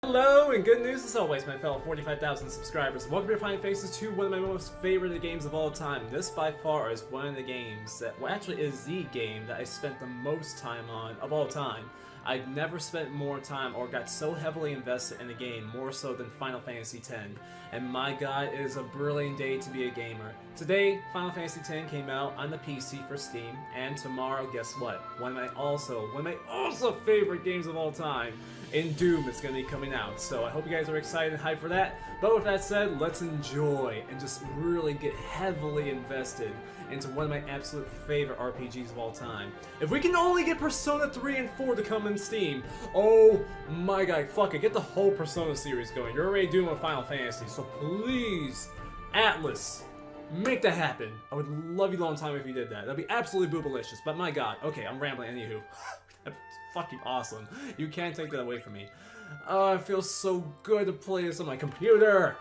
Hello, and good news as always, my fellow 45,000 subscribers. Welcome to your fine faces to one of my most favorite games of all time. This by far is one of the games that, well, actually is the game that I spent the most time on of all time. I've never spent more time or got so heavily invested in a game, more so than Final Fantasy X. And my god, it is a brilliant day to be a gamer. Today, Final Fantasy X came out on the PC for Steam, and tomorrow, guess what? One of my also favorite games of all time, in Doom, is going to be coming out. So I hope you guys are excited and hyped for that. But with that said, let's enjoy and just really get heavily invested into one of my absolute favorite RPGs of all time. If we can only get Persona 3 and 4 to come in Steam, oh my god, fuck it, get the whole Persona series going. You're already doing with Final Fantasy, so please, Atlas, make that happen. I would love you a long time if you did that. That'd be absolutely boobalicious, but my god. Okay, I'm rambling, anywho. That's fucking awesome. You can't take that away from me. Oh, it feels so good to play this on my computer.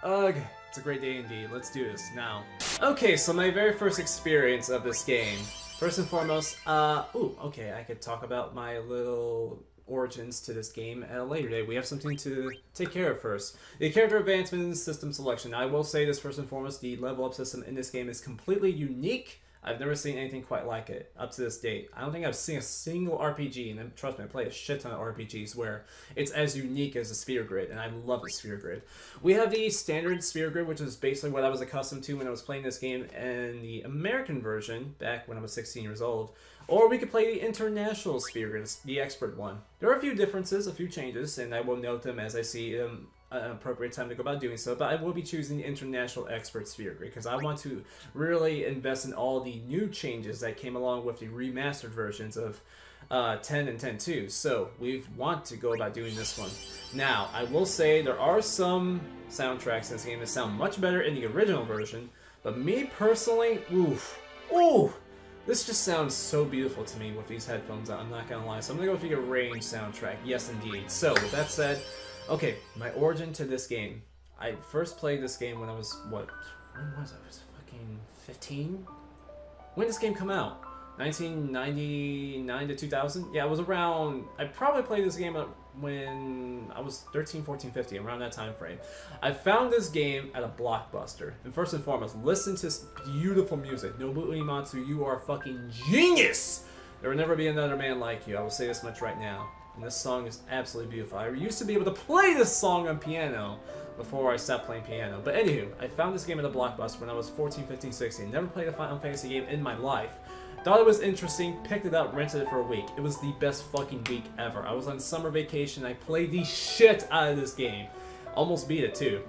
Ugh. It's a great day indeed. Let's do this now. Okay, so my very first experience of this game. First and foremost, okay, I could talk about my little origins to this game at a later date. We have something to take care of first. The character advancement and system selection. I will say this first and foremost, the level up system in this game is completely unique. I've never seen anything quite like it up to this date. I don't think I've seen a single RPG, and trust me, I play a shit ton of RPGs where it's as unique as a sphere grid, and I love the sphere grid. We have the standard sphere grid, which is basically what I was accustomed to when I was playing this game in the American version back when I was 16 years old. Or we could play the international sphere grid, the expert one. There are a few differences, a few changes, and I will note them as I see them an appropriate time to go about doing so, but I will be choosing the International Expert Sphere Grid because I want to really invest in all the new changes that came along with the remastered versions of 10 and 10.2, so we want to go about doing this one. Now, I will say there are some soundtracks in this game that sound much better in the original version, but me personally, this just sounds so beautiful to me with these headphones on, I'm not gonna lie, so I'm gonna go with the arranged soundtrack, yes indeed. So, with that said, okay, my origin to this game. I first played this game when I was, when was I? I was fucking 15? When did this game come out? 1999 to 2000? Yeah, it was around, I probably played this game when I was 13, 14, 15, around that time frame. I found this game at a Blockbuster. And first and foremost, listen to this beautiful music. Nobuo Uematsu, you are a fucking genius! There will never be another man like you. I will say this much right now. And this song is absolutely beautiful. I used to be able to play this song on piano before I stopped playing piano. But anywho, I found this game at a Blockbuster when I was 14, 15, 16. Never played a Final Fantasy game in my life. Thought it was interesting, picked it up, rented it for a week. It was the best fucking week ever. I was on summer vacation, I played the shit out of this game. Almost beat it too,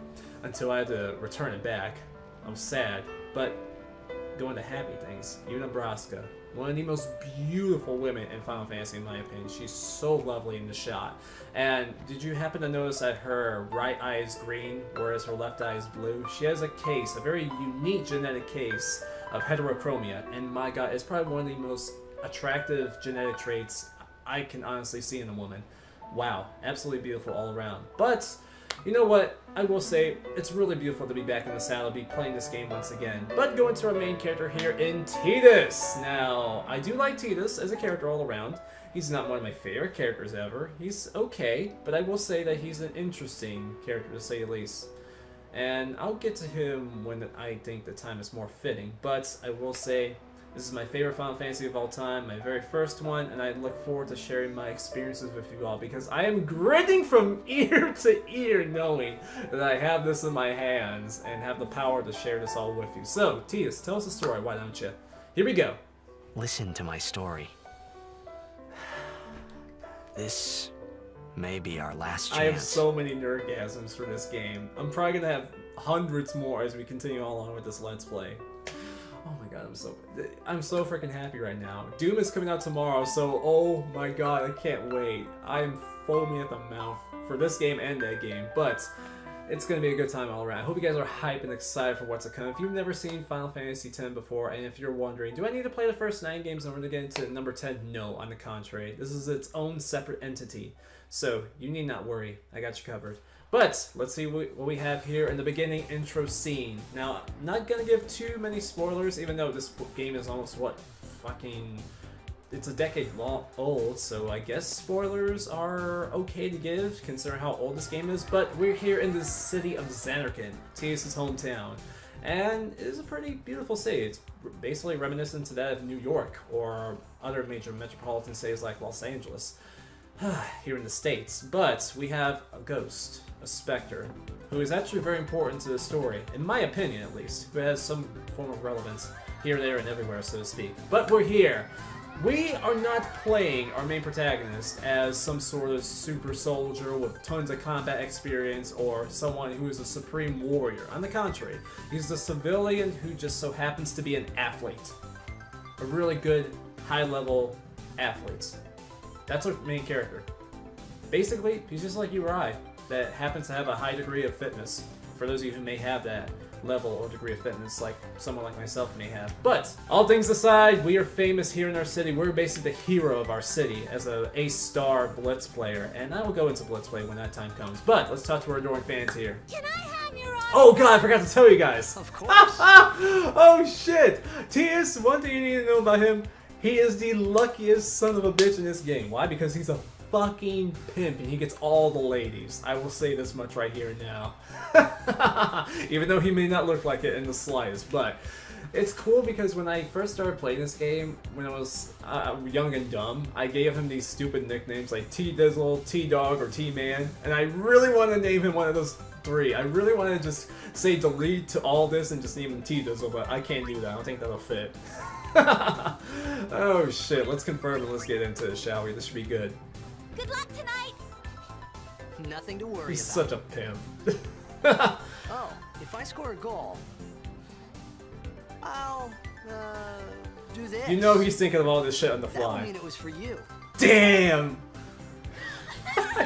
until I had to return it back. I was sad, but going to happy things. Unibraska. One of the most beautiful women in Final Fantasy, in my opinion. She's so lovely in the shot. And did you happen to notice that her right eye is green, whereas her left eye is blue? She has a case, a very unique genetic case of heterochromia. And my god, it's probably one of the most attractive genetic traits I can honestly see in a woman. Wow, absolutely beautiful all around. But you know what? I will say, it's really beautiful to be back in the saddle, be playing this game once again. But going to our main character here in Tidus. Now, I do like Tidus as a character all around. He's not one of my favorite characters ever. He's okay, but I will say that he's an interesting character to say the least. And I'll get to him when I think the time is more fitting. But I will say, this is my favorite Final Fantasy of all time, my very first one, and I look forward to sharing my experiences with you all because I am grinning from ear to ear knowing that I have this in my hands and have the power to share this all with you. So, Tidus, tell us a story, why don't you? Here we go. Listen to my story. This may be our last chance. I have so many nerdgasms for this game. I'm probably going to have hundreds more as we continue along with this Let's Play. Oh my god, I'm so freaking happy right now. Doom is coming out tomorrow, so oh my god, I can't wait. I am foaming at the mouth for this game and that game, but it's going to be a good time all around. I hope you guys are hyped and excited for what's to come. If you've never seen Final Fantasy X before, and if you're wondering, do I need to play the first 9 games in order to get into number 10? No, on the contrary. This is its own separate entity, so you need not worry. I got you covered. But let's see what we have here in the beginning intro scene. Now, I'm not gonna give too many spoilers, even though this game is almost what, fucking it's a decade old, so I guess spoilers are okay to give, considering how old this game is. But we're here in the city of Zanarkand, T.S.'s hometown, and it is a pretty beautiful city. It's basically reminiscent to that of New York or other major metropolitan cities like Los Angeles here in the States. But we have a ghost, a specter, who is actually very important to the story, in my opinion at least, who has some form of relevance here, there, and everywhere, so to speak. But we're here. We are not playing our main protagonist as some sort of super soldier with tons of combat experience or someone who is a supreme warrior. On the contrary, he's a civilian who just so happens to be an athlete. A really good, high-level athlete. That's our main character. Basically, he's just like you or I, that happens to have a high degree of fitness. For those of you who may have that level or degree of fitness like someone like myself may have. But all things aside, we are famous here in our city. We're basically the hero of our city as a A-star Blitz player, and I will go into Blitz play when that time comes. But let's talk to our adoring fans here. Can I have your autograph? Oh god, I forgot to tell you guys. Of course. Oh shit. T.S., one thing you need to know about him, he is the luckiest son of a bitch in this game. Why? Because he's a fucking pimp and he gets all the ladies. I will say this much right here and now. Even though he may not look like it in the slightest, but it's cool because when I first started playing this game, when I was young and dumb, I gave him these stupid nicknames like T-Dizzle, T-Dog, or T-Man, and I really wanted to name him one of those three. I really wanted to just say delete to all this and just name him T-Dizzle, but I can't do that. I don't think that'll fit. Oh shit, let's confirm and let's get into it, shall we? This should be good. Good luck tonight. Nothing to worry He's about. such a pimp. Oh, if I score a goal, I'll, do this. You know he's thinking of all this shit on the That would fly. mean it was for you. Damn!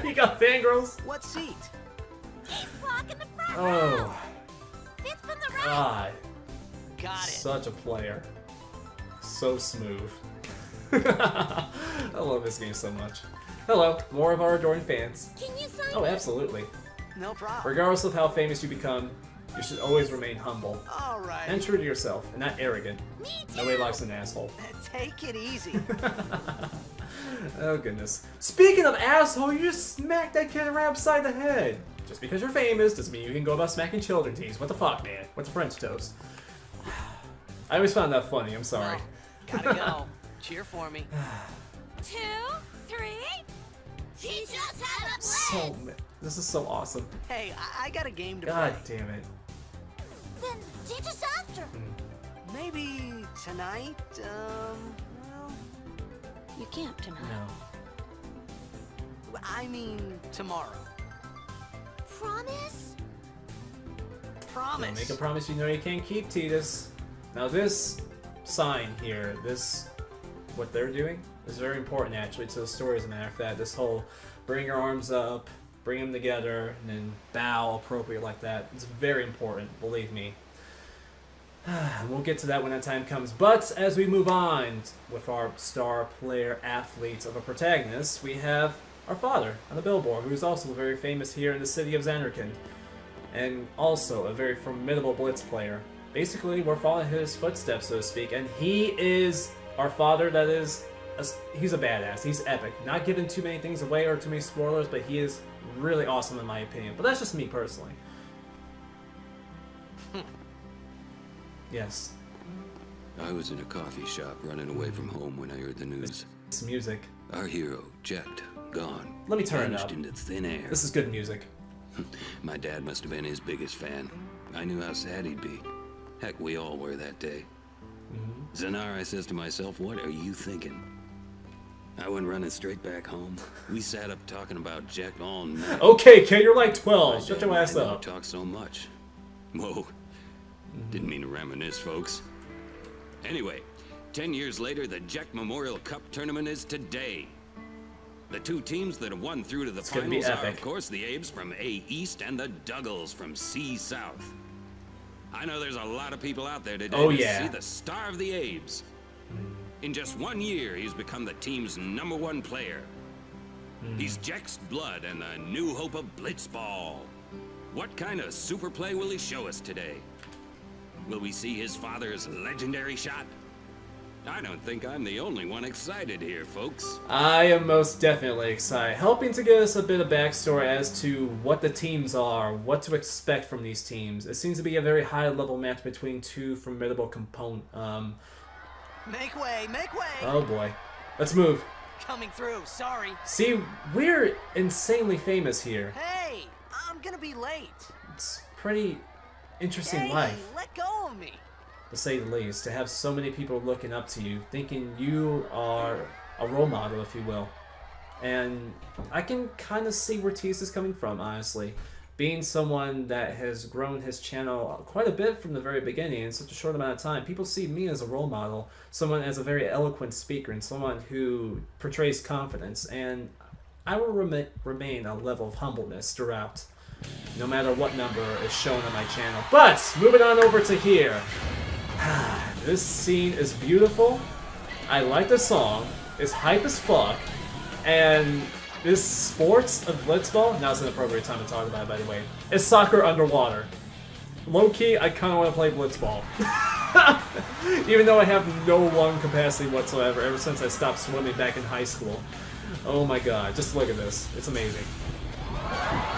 You got fangirls? What seat? He's blocking the front row. Oh, Fifth from the right. God. Got it. Such a player. So smooth. I love this game so much. Hello, more of our adoring fans. Can you sign Oh, me? absolutely. No problem. Regardless of how famous you become, you should always remain humble All right. and true to yourself, and not arrogant. Me too. Nobody likes an asshole. Take it easy. Oh goodness. Speaking of asshole, you just smacked that kid right upside the head. Just because you're famous doesn't mean you can go about smacking children, teens. What the fuck, man? What's a French toast? I always found that funny, I'm sorry. Well, gotta go. Cheer for me. 2, 3. Teach us how to So, blitz. this is so awesome. Hey, I got a game to God play. damn it. Then teach us after. Maybe tonight, well, You can't tonight. No. I mean tomorrow. Promise? Promise. Don't make a promise you know you can't keep, Titus. Now this sign here, what they're doing, is very important actually to the story, as a matter of fact. This whole bring your arms up, bring them together, and then bow appropriate like that. It's very important, believe me. We'll get to that when that time comes. But as we move on with our star player athletes of a protagonist, we have our father on the billboard, who is also very famous here in the city of Zanarkand, and also a very formidable Blitz player. Basically, we're following his footsteps, so to speak, and he is our father. That is, he's a badass. He's epic. Not giving too many things away or too many spoilers, but he is really awesome in my opinion. But that's just me personally. Yes. I was in a coffee shop running away from home when I heard the news. It's music. Our hero, Jet, gone. Let me turn it Vanished up. into thin air. This is good music. My dad must have been his biggest fan. I knew how sad he'd be. Heck, we all were that day. Zanar, I says to myself, what are you thinking? I went running straight back home. We sat up talking about Jet all night. Okay, kid, you're like My 12. Shut dad your and ass I never up. talked so much. Whoa. Didn't mean to reminisce, folks. Anyway, 10 years later, the Jack Memorial Cup tournament is today. The two teams that have won through to the gonna be finals are, epic. of course, the Abes from A East and the Duggles from C South. I know there's a lot of people out there today Oh, to yeah. see the star of the Abes. In just 1 year, he's become the team's #1 player. He's Jack's blood and the new hope of Blitzball. What kind of super play will he show us today? Will we see his father's legendary shot? I don't think I'm the only one excited here, folks. I am most definitely excited, helping to give us a bit of backstory as to what the teams are, what to expect from these teams. It seems to be a very high-level match between two formidable Make way, make way! Oh boy. Let's move. Coming through, sorry. See, we're insanely famous here. Hey, I'm gonna be late. It's pretty interesting Hey, life, let go of me. to say the least, to have so many people looking up to you, thinking you are a role model, if you will. And I can kind of see where Tease is coming from, honestly. Being someone that has grown his channel quite a bit from the very beginning in such a short amount of time, people see me as a role model, someone as a very eloquent speaker, and someone who portrays confidence. And I will remain a level of humbleness throughout, no matter what number is shown on my channel. But, moving on over to here. This scene is beautiful. I like the song. It's hype as fuck. And this sports of blitzball, now's an appropriate time to talk about it, by the way. It's soccer underwater. Low-key, I kind of want to play blitzball. Even though I have no lung capacity whatsoever ever since I stopped swimming back in high school. Oh my god, just look at this. It's amazing.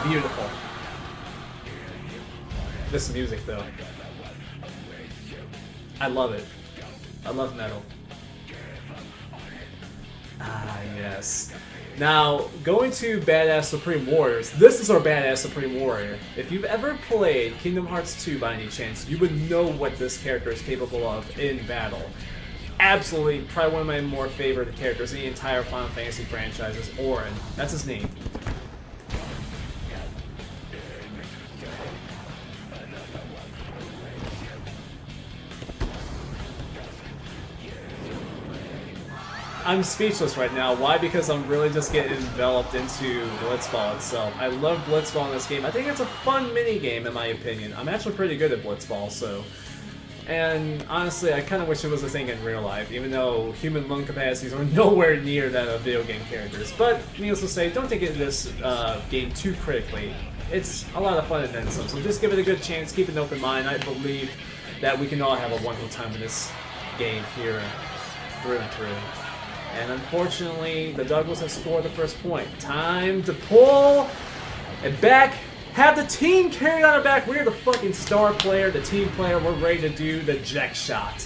Beautiful. This music, though. I love it. I love metal. Ah, yes. Now, going to Badass Supreme Warriors, this is our Badass Supreme Warrior. If you've ever played Kingdom Hearts 2 by any chance, you would know what this character is capable of in battle. Absolutely, probably one of my more favorite characters in the entire Final Fantasy franchise is Auron. That's his name. I'm speechless right now. Why? Because I'm really just getting enveloped into Blitzball itself. I love Blitzball in this game. I think it's a fun mini-game in my opinion. I'm actually pretty good at Blitzball, so... And honestly, I kind of wish it was a thing in real life, even though human lung capacities are nowhere near that of video game characters. But, needless to say, don't take this game too critically. It's a lot of fun and then some, so just give it a good chance, keep an open mind. I believe that we can all have a wonderful time in this game here, through and through. And unfortunately, the Douglas have scored the first point. Time to pull it back. Have the team carry on our back. We're the fucking star player, the team player. We're ready to do the jack shot.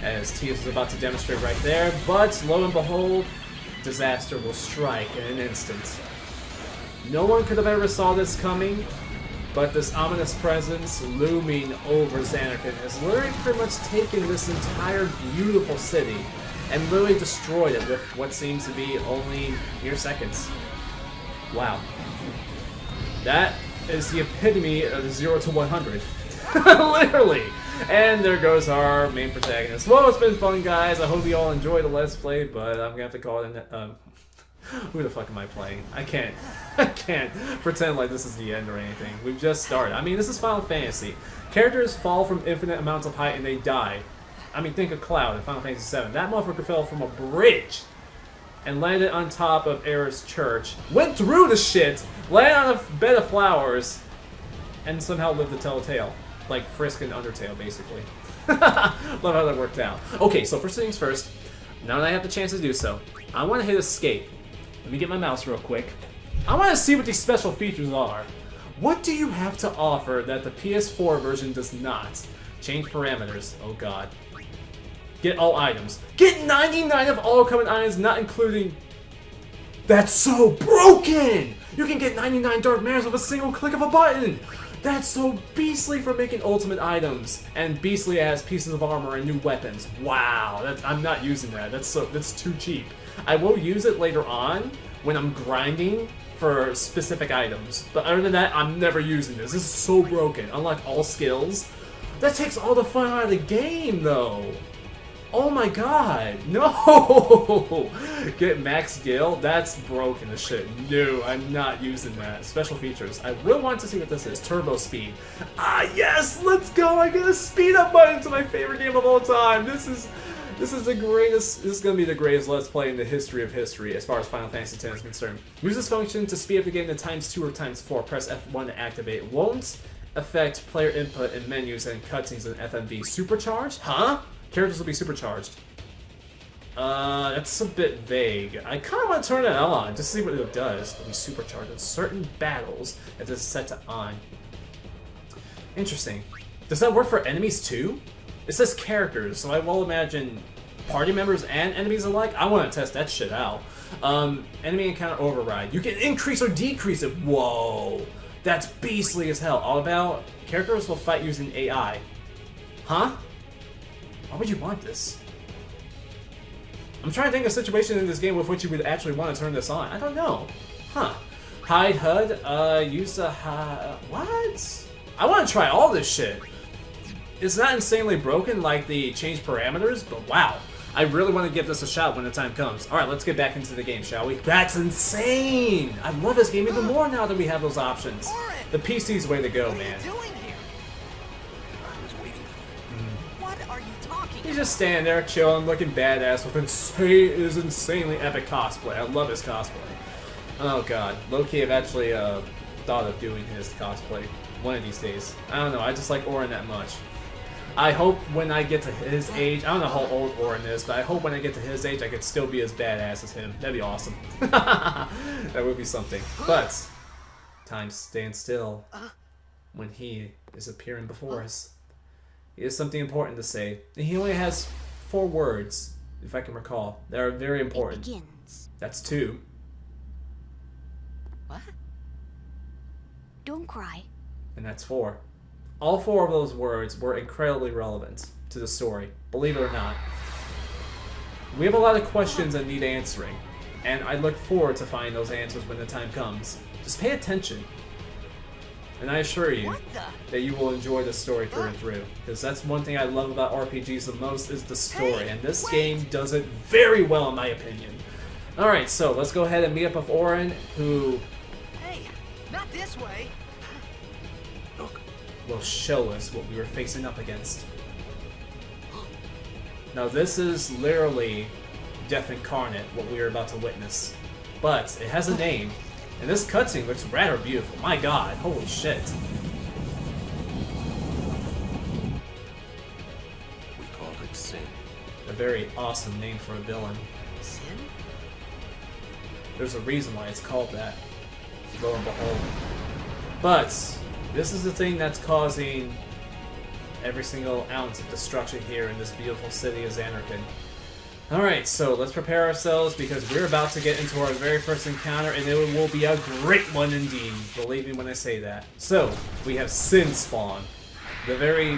As Tias is about to demonstrate right there. But, lo and behold, disaster will strike in an instant. No one could have ever saw this coming. But this ominous presence looming over Xanarkand has literally pretty much taken this entire beautiful city and literally destroyed it with what seems to be only mere seconds. Wow. That is the epitome of 0 to 100. Literally! And there goes our main protagonist. Well, it's been fun, guys. I hope you all enjoyed the Let's Play, but I'm gonna have to call it who the fuck am I playing? I can't pretend like this is the end or anything. We've just started. I mean, this is Final Fantasy. Characters fall from infinite amounts of height and they die. I mean, think of Cloud in Final Fantasy VII. That motherfucker fell from a bridge and landed on top of Aerith's church, went through the shit, landed on a bed of flowers, and somehow lived to tell a tale. Like Frisk and Undertale, basically. Love how that worked out. Okay, so first things first, now that I have the chance to do so, I want to hit escape. Let me get my mouse real quick. I want to see what these special features are. What do you have to offer that the PS4 version does not? Change parameters. Oh god. Get all items. Get 99 of all common items, not including... That's so broken! You can get 99 Dark Mares with a single click of a button! That's so beastly for making ultimate items, and beastly as pieces of armor and new weapons. Wow, I'm not using that. That's too cheap. I will use it later on when I'm grinding for specific items, but other than that, I'm never using this. This is so broken. Unlike all skills, that takes all the fun out of the game, though. Oh my god, no! Get Max Gil? That's broken as shit. No, I'm not using that. Special features. I will want to see what this is. Turbo Speed. Ah, yes! Let's go! I get a speed up button to my favorite game of all time. This is the greatest. This is gonna be the greatest Let's Play in the history of history as far as Final Fantasy X is concerned. Use this function to speed up the game to ×2 or ×4. Press F1 to activate. Won't affect player input in menus and cutscenes in FMV. Supercharged? Huh? Characters will be supercharged. That's a bit vague. I kind of want to turn it on, just see what it does. It'll be supercharged in certain battles if this is set to on. Interesting. Does that work for enemies too? It says characters, so I will imagine party members and enemies alike. I want to test that shit out. Enemy encounter override. You can increase or decrease it. Whoa. That's beastly as hell. All about characters will fight using AI. Huh? Why would you want this? I'm trying to think of a situation in this game with which you would actually want to turn this on. I don't know. Huh. Hide HUD. Use the what? I want to try all this shit. It's not insanely broken like the change parameters, but wow. I really want to give this a shot when the time comes. Alright, let's get back into the game, shall we? That's insane! I love this game even more now that we have those options. The PC's way to go, man. What are you doing here? I was waiting for you. What are you talking He's just standing there, chilling, looking badass with his insanely epic cosplay. I love his cosplay. Oh god. Low-key, I've actually thought of doing his cosplay one of these days. I don't know, I just like Orin that much. I hope when I get to his age, I don't know how old Orin is, but I hope when I get to his age I could still be as badass as him. That'd be awesome. That would be something. But time stands still when he is appearing before us. He has something important to say. And he only has 4 words, if I can recall. They are very important. It begins. That's 2. What? Don't cry. And that's 4. All 4 of those words were incredibly relevant to the story, believe it or not. We have a lot of questions that need answering, and I look forward to finding those answers when the time comes. Just pay attention, and I assure you that you will enjoy the story through and through, because that's one thing I love about RPGs the most is the story, and this game does it very well in my opinion. Alright, so let's go ahead and meet up with Orin, who Hey, not this way. will show us what we were facing up against. Now this is literally Death Incarnate, what we are about to witness. But it has a name, and this cutscene looks rather beautiful. My god, holy shit. We called it Sin. A very awesome name for a villain. Sin? There's a reason why it's called that, lo and behold. But this is the thing that's causing every single ounce of destruction here in this beautiful city of Xanarkand. Alright, so let's prepare ourselves because we're about to get into our very first encounter and it will be a great one indeed, believe me when I say that. So, we have Sin Spawn, the very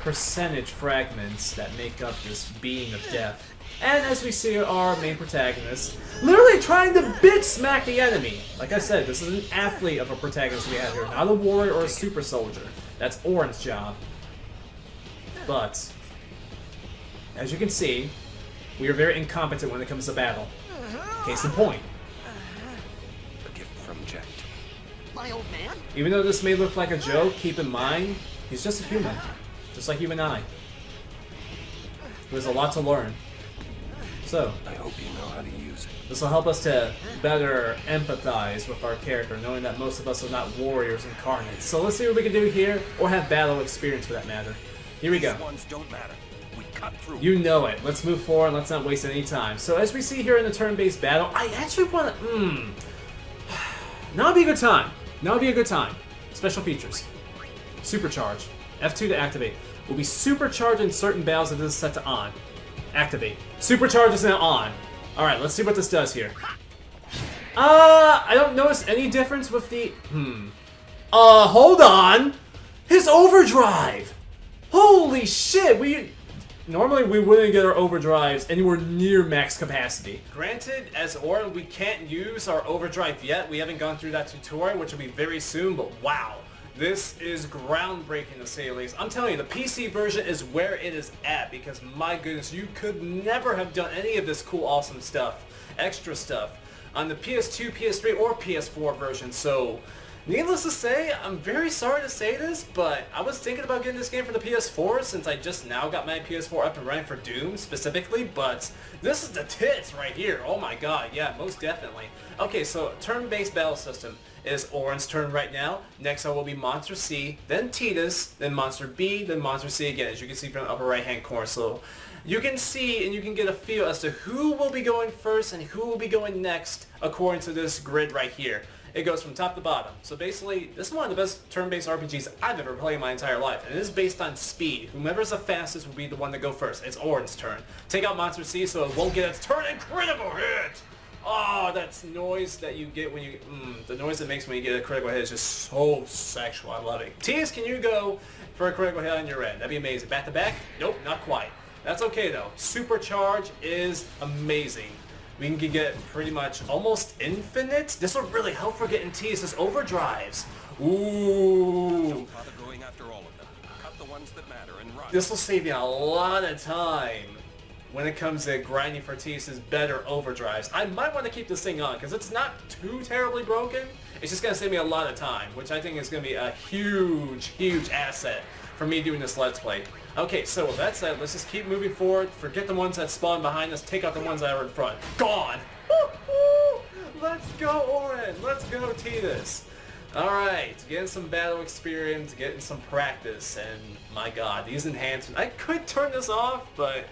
percentage fragments that make up this being of death. And as we see our main protagonist, literally trying to bitch smack the enemy. Like I said, this is an athlete of a protagonist we have here, not a warrior or a super soldier. That's Orin's job. But, as you can see, we are very incompetent when it comes to battle. Case in point. A gift from Jet. My old man? Even though this may look like a joke, keep in mind, he's just a human. Just like you and I. There's a lot to learn. So, I hope you know how to use it. this will help us to better empathize with our character, knowing that most of us are not warriors incarnate. So let's see what we can do here, or have battle experience for that matter. Here we go. These ones don't matter. We cut through. You know it. Let's move forward and let's not waste any time. So as we see here in the turn-based battle, I actually want to... Now would be a good time. Now would be a good time. Special features. Supercharge. F2 to activate. Will be supercharged in certain battles if this is set to on. Activate. Supercharge is now on. Alright, let's see what this does here. I don't notice any difference with the... hold on! His overdrive! Holy shit, normally we wouldn't get our overdrives anywhere near max capacity. Granted, as Orin, we can't use our overdrive yet. We haven't gone through that tutorial, which will be very soon, but wow. This is groundbreaking to say the least. I'm telling you, the PC version is where it is at because my goodness, you could never have done any of this cool, awesome stuff, extra stuff, on the PS2, PS3, or PS4 version. So Needless to say, I'm very sorry to say this, but I was thinking about getting this game for the PS4 since I just now got my PS4 up and running for Doom specifically, but this is the tits right here. Oh my god, yeah, most definitely. Okay, so turn-based battle system is Orin's turn right now. Next up will be Monster C, then Tidus, then Monster B, then Monster C again, as you can see from the upper right-hand corner. So you can see and you can get a feel as to who will be going first and who will be going next according to this grid right here. It goes from top to bottom. So basically, this is one of the best turn-based RPGs I've ever played in my entire life. And it is based on speed. Whomever's the fastest will be the one to go first. It's Orin's turn. Take out Monster C so it won't get its turn and critical hit! Oh, that's noise that you get when you... the noise it makes when you get a critical hit is just so sexual. I love it. Tias, can you go for a critical hit on your end? That'd be amazing. Back to back? Nope, not quite. That's okay though. Supercharge is amazing. We can get pretty much almost infinite. This will really help for getting Tias' overdrives. Ooh. Don't bother going after all of them. Cut the ones that matter and run. This will save you a lot of time when it comes to grinding for Tias' better overdrives. I might want to keep this thing on because it's not too terribly broken. It's just going to save me a lot of time, which I think is going to be a huge, huge asset for me doing this Let's Play. Okay, so with that said, let's just keep moving forward. Forget the ones that spawn behind us. Take out the ones that are in front. Gone! Woo-hoo! Let's go, Orin! Let's go, Tidus! Alright, getting some battle experience, getting some practice, and my god, these enhancements. I could turn this off, but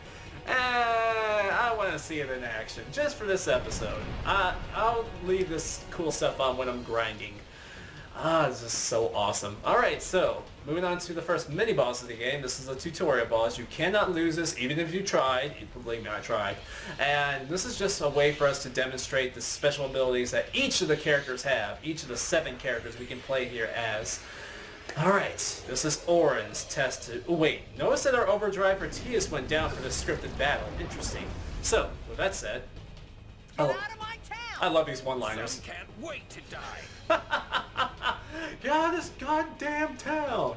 I want to see it in action, just for this episode. I'll leave this cool stuff on when I'm grinding. This is so awesome. Alright, so, moving on to the first mini-boss of the game. This is a tutorial boss. You cannot lose this, even if you tried. Believe me, I tried. And this is just a way for us to demonstrate the special abilities that each of the characters have. Each of the 7 characters we can play here as. Alright, this is Orin's test to... Oh, wait. Notice that our overdrive for Tias went down for this scripted battle. Interesting. So, with that said... Get out of my town! I love these one-liners. Some can't wait to die. Get out of this goddamn town!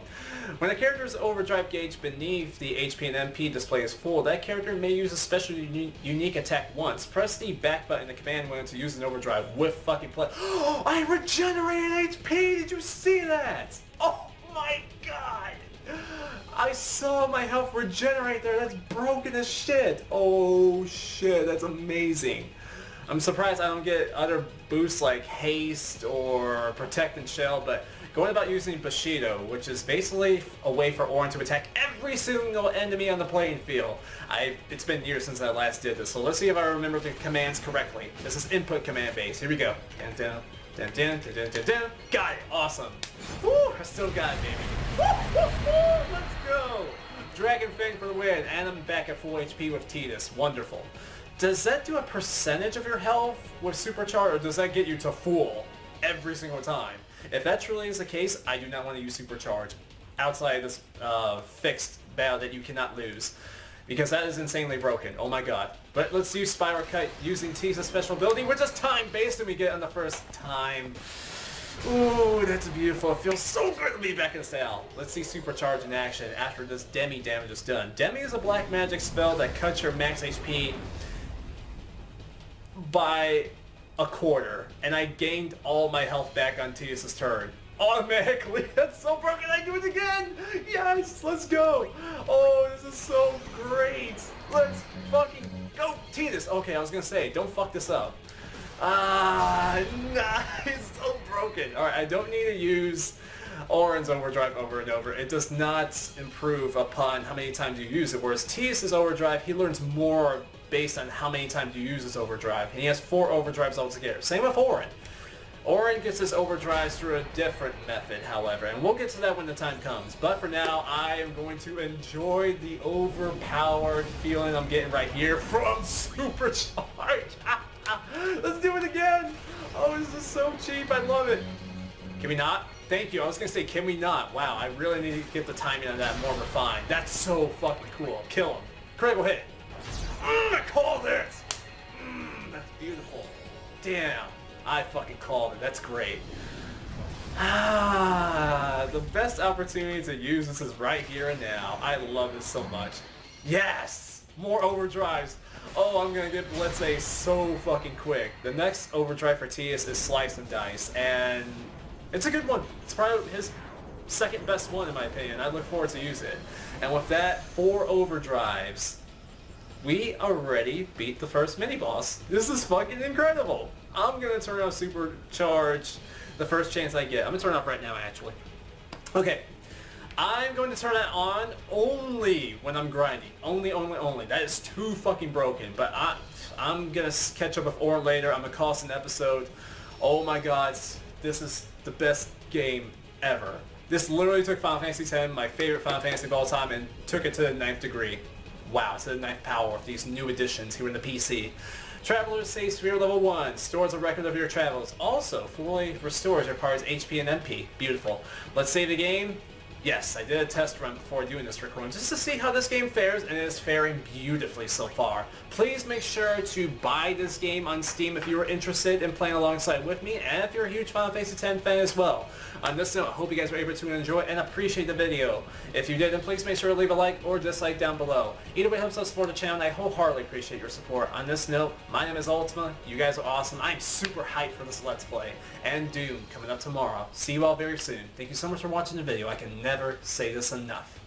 When a character's overdrive gauge beneath the HP and MP display is full, that character may use a special unique attack once. Press the back button in the command window to use an overdrive with fucking play. Oh, I regenerated HP! Did you see that? Oh my god! I saw my health regenerate there. That's broken as shit. Oh shit, that's amazing. I'm surprised I don't get other boosts like Haste or Protect and Shell, but going about using Bushido, which is basically a way for Orin to attack every single enemy on the playing field. It's been years since I last did this, so let's see if I remember the commands correctly. This is input command base. Here we go. Dun, dun, dun, dun, dun, dun, dun. Got it. Awesome. Woo! I still got it, baby. Woo, woo, woo! Let's go! Dragon Fang for the win, and I'm back at full HP with Tidus. Wonderful. Does that do a percentage of your health with Supercharge, or does that get you to full every single time? If that truly is the case, I do not want to use Supercharge outside this fixed battle that you cannot lose, because that is insanely broken. Oh my god. But let's use Spiral Cut using Tia's special ability, which is time-based, and we get on the first time. Ooh, that's beautiful. It feels so good to be back in style. Let's see Supercharge in action after this Demi damage is done. Demi is a black magic spell that cuts your max HP by a quarter, and I gained all my health back on Tias' turn. Automatically. That's so broken. I do it again. Yes, let's go. Oh, this is so great. Let's fucking go, Tias. Okay, I was gonna say, don't fuck this up. Nice. So broken. All right, I don't need to use Orin's overdrive over and over. It does not improve upon how many times you use it, whereas Tias' overdrive, he learns more based on how many times you use his overdrive, and he has 4 overdrives altogether. Same with Orin. Orin gets his overdrives through a different method, however, and we'll get to that when the time comes. But for now, I am going to enjoy the overpowered feeling I'm getting right here from Supercharge. Let's do it again. Oh, this is so cheap. I love it. Can we not? Thank you. I was going to say, can we not? Wow, I really need to get the timing on that more refined. That's so fucking cool. Kill him. Critical hit. I called it! That's beautiful. Damn. I fucking called it. That's great. The best opportunity to use this is right here and now. I love this so much. Yes! More overdrives. Oh, I'm gonna get Blitzace so fucking quick. The next overdrive for Tias is Slice and Dice, and It's a good one. It's probably his second best one in my opinion. I look forward to use it. And with that, 4 overdrives, we already beat the first mini-boss. This is fucking incredible. I'm gonna turn off Supercharge the first chance I get. I'm gonna turn it off right now, actually. Okay. I'm going to turn that on only when I'm grinding. Only. That is too fucking broken. But I'm gonna catch up with Orin later. I'm gonna call an episode. Oh my god, this is the best game ever. This literally took Final Fantasy X, my favorite Final Fantasy of all time, and took it to the 9th degree. Wow, to the 9th power with these new additions here in the PC. Traveler's Save Sphere Level 1 stores a record of your travels. Also, fully restores your party's HP and MP. Beautiful. Let's save the game. Yes, I did a test run before doing this recording just to see how this game fares, and it is faring beautifully so far. Please make sure to buy this game on Steam if you are interested in playing alongside with me, and if you're a huge Final Fantasy X fan as well. On this note, I hope you guys were able to enjoy and appreciate the video. If you did, then please make sure to leave a like or dislike down below. Either way helps us support the channel, and I wholeheartedly appreciate your support. On this note, my name is Ultima, you guys are awesome, I'm super hyped for this Let's Play, and Doom coming up tomorrow. See you all very soon. Thank you so much for watching the video, I can never say this enough.